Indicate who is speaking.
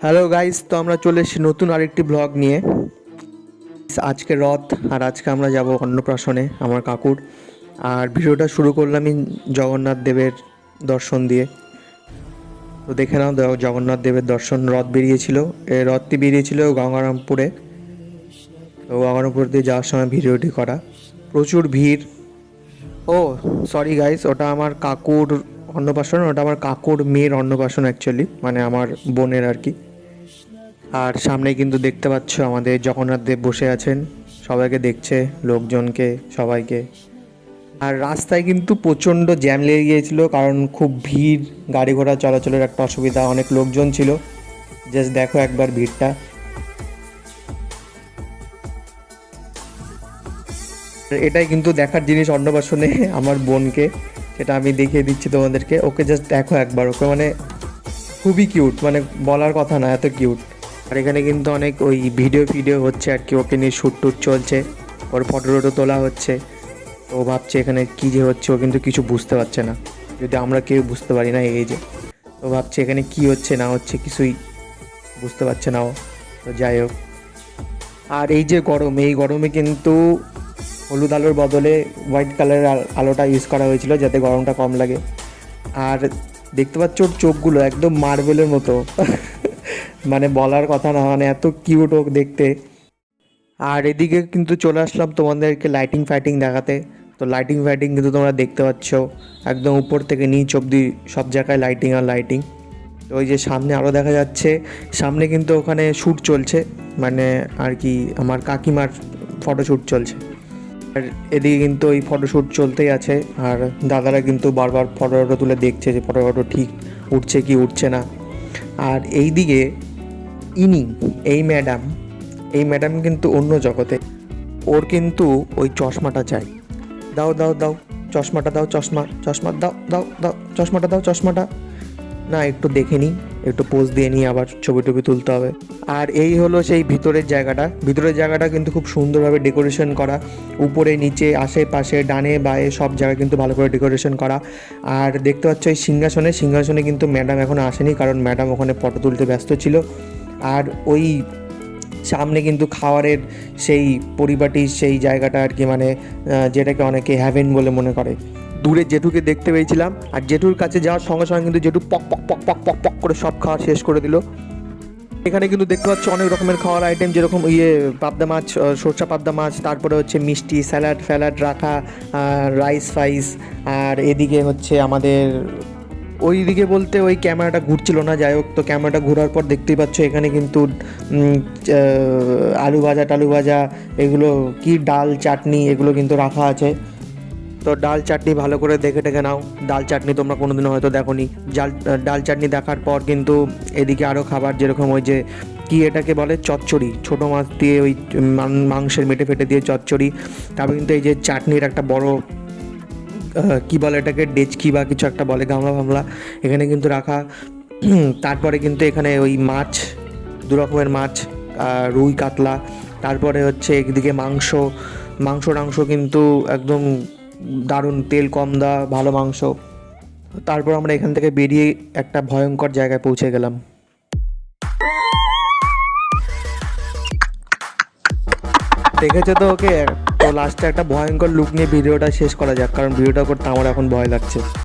Speaker 1: Hello guys, তো আমরা চলে এসেছি নতুন আরেকটি ব্লগ নিয়ে। আজকে রথ আর আজকে আমরা যাব অন্নপ্রাশনে আমার কাকুর। আর ভিডিওটা শুরু করলাম জগন্নাথ দেবের দর্শন দিয়ে। তো দেখে নাও, জগন্নাথ দেবের দর্শন। রথ বেরিয়েছিল, রথটি বেরিয়েছিল গঙ্গারামপুরে। তো গঙ্গারামপুর দিয়ে যাওয়ার সময় ভিডিওটি করা, প্রচুর ভিড়। ও সরি গাইস, ওটা আমার কাকুর অন্নপ্রাশন, ওটা আমার কাকুর মেয়ের অন্নপ্রাশন অ্যাকচুয়ালি, মানে আমার বোনের আর কি। আর সামনে কিন্তু দেখতে পাচ্ছ আমাদের জগন্নাথ দেব বসে আছেন, সবাইকে দেখছে, লোকজনকে, সবাইকে। আর রাস্তায় কিন্তু প্রচণ্ড জ্যাম লেগে গিয়েছিল, কারণ খুব ভিড়, গাড়ি ঘোড়া চলাচলের একটা অসুবিধা, অনেক লোকজন ছিল। জাস্ট দেখো একবার ভিড়টা। এটাই কিন্তু দেখার জিনিস অন্নপ্রাশনে আমার বোনকে, সেটা আমি দেখিয়ে দিচ্ছি তোমাদেরকে। ওকে জাস্ট দেখো একবার, ওকে মানে খুবই কিউট, মানে বলার কথা না, এত কিউট। আর এখানে কিন্তু অনেক ওই ভিডিও হচ্ছে আর কি, ওকে নিয়ে শ্যুট টুট চলছে, ওর ফটো টটো তোলা হচ্ছে। তো ও ভাবছে এখানে কী যে হচ্ছে, ও কিন্তু কিছু বুঝতে পারছে না, যদি আমরা কেউ বুঝতে পারি না এই যে। তো ভাবছে এখানে কী হচ্ছে না হচ্ছে, কিছুই বুঝতে পারছে না ও। তো যাই হোক। আর এই যে গরম, এই গরমে কিন্তু হলুদ আলোর বদলে হোয়াইট কালারের আলোটা ইউজ করা হয়েছিল, যাতে গরমটা কম লাগে। আর দেখতে পাচ্ছ ওর চোখগুলো একদম মার্বেলের মতো মানে বলার কথা না, মানে এত কিউট ও দেখতে। আর এদিকে কিন্তু চলে আসলাম তোমাদেরকে লাইটিং ফাইটিং দেখাতে। তো লাইটিং ফাইটিং কিন্তু তোমরা দেখতে পাচ্ছ, একদম উপর থেকে নিচ অবধি সব জায়গায় লাইটিং আর লাইটিং। তো ওই যে সামনে আরও দেখা যাচ্ছে, সামনে কিন্তু ওখানে শ্যুট চলছে, মানে আর কি আমার কাকিমার ফটোশ্যুট চলছে। আর এদিকে কিন্তু ওই ফটোশ্যুট চলতেই আছে, আর দাদারা কিন্তু বারবার ফটো তুলে দেখছে যে ফটো ঠিক উঠছে কি উঠছে না। আর এই দিকে এই ম্যাডাম কিন্তু অন্য জগতে। ওর কিন্তু ওই চশমাটা চাই। দাও দাও দাও, চশমাটা দাও, চশমা দাও দাও দাও, চশমাটা না, একটু দেখে নিই, একটু পোজ দিয়ে নিই, আবার ছবি টবি তুলতে হবে। আর এই হলো সেই ভিতরের জায়গাটা কিন্তু খুব সুন্দরভাবে ডেকোরেশন করা, উপরে নিচে আশেপাশে ডানে বায়ে সব জায়গায় কিন্তু ভালো করে ডেকোরেশন করা। আর দেখতে পাচ্ছ এই সিংহাসনে কিন্তু ম্যাডাম এখনও আসেনি, কারণ ম্যাডাম ওখানে ফটো তুলতে ব্যস্ত ছিল। আর ওই সামনে কিন্তু খাওয়ারের সেই পরিপাটির সেই জায়গাটা আর কি, মানে যেটাকে অনেকে হ্যাভেন বলে মনে করে। দূরে জেঠুকে দেখতে পেয়েছিলাম, আর জেঠুর কাছে যাওয়ার সঙ্গে সঙ্গে কিন্তু জেঠু পক পক পক পক পক পক করে সব খাওয়া শেষ করে দিল। এখানে কিন্তু দেখতে পাচ্ছ অনেক রকমের খাওয়ার আইটেম, যেরকম পাবদা মাছ, সরষা পাবদা মাছ, তারপরে হচ্ছে মিষ্টি, স্যালাড ফ্যালাড রাখা, রাইস ফাইস। আর এদিকে হচ্ছে আমাদের ওই দিকে বলতে ওই ক্যামেরাটা ঘুরছিল না, যাই হোক। তো ক্যামেরাটা ঘোরার পর দেখতেই পাচ্ছ এখানে কিন্তু আলু ভাজা এগুলো কি ডাল চাটনি এগুলো কিন্তু রাখা আছে। তো ডাল চাটনি ভালো করে দেখে টেখে নাও, ডাল চাটনি তোমরা কোনোদিনও হয়তো দেখোনি। ডাল চাটনি দেখার পর কিন্তু এদিকে আরও খাবার, যেরকম ওই যে কি এটাকে বলে চচ্চড়ি, ছোটো মাছ দিয়ে ওই মাংসের মেটে ফেটে দিয়ে চচ্চড়ি। তারপর কিন্তু এই যে চাটনির একটা বড় কি বলে এটাকে, ডেচকি বা কিছু একটা বলে, গামলা এখানে কিন্তু রাখা। তারপরে কিন্তু এখানে ওই মাছ, দু রকমের মাছ, রুই কাতলা। তারপরে হচ্ছে একদিকে মাংস কিন্তু একদম দারুণ, তেল কম দেওয়া, ভালো মাংস। তারপর আমরা এখান থেকে বেরিয়ে একটা ভয়ঙ্কর জায়গায় পৌঁছে গেলাম। দেখেছো তো ওকে। তো লাস্টে একটা ভয়ঙ্কর লুক নিয়ে ভিডিওটা শেষ করা যাক, কারণ ভিডিওটা করতে আমার এখন ভয় লাগছে।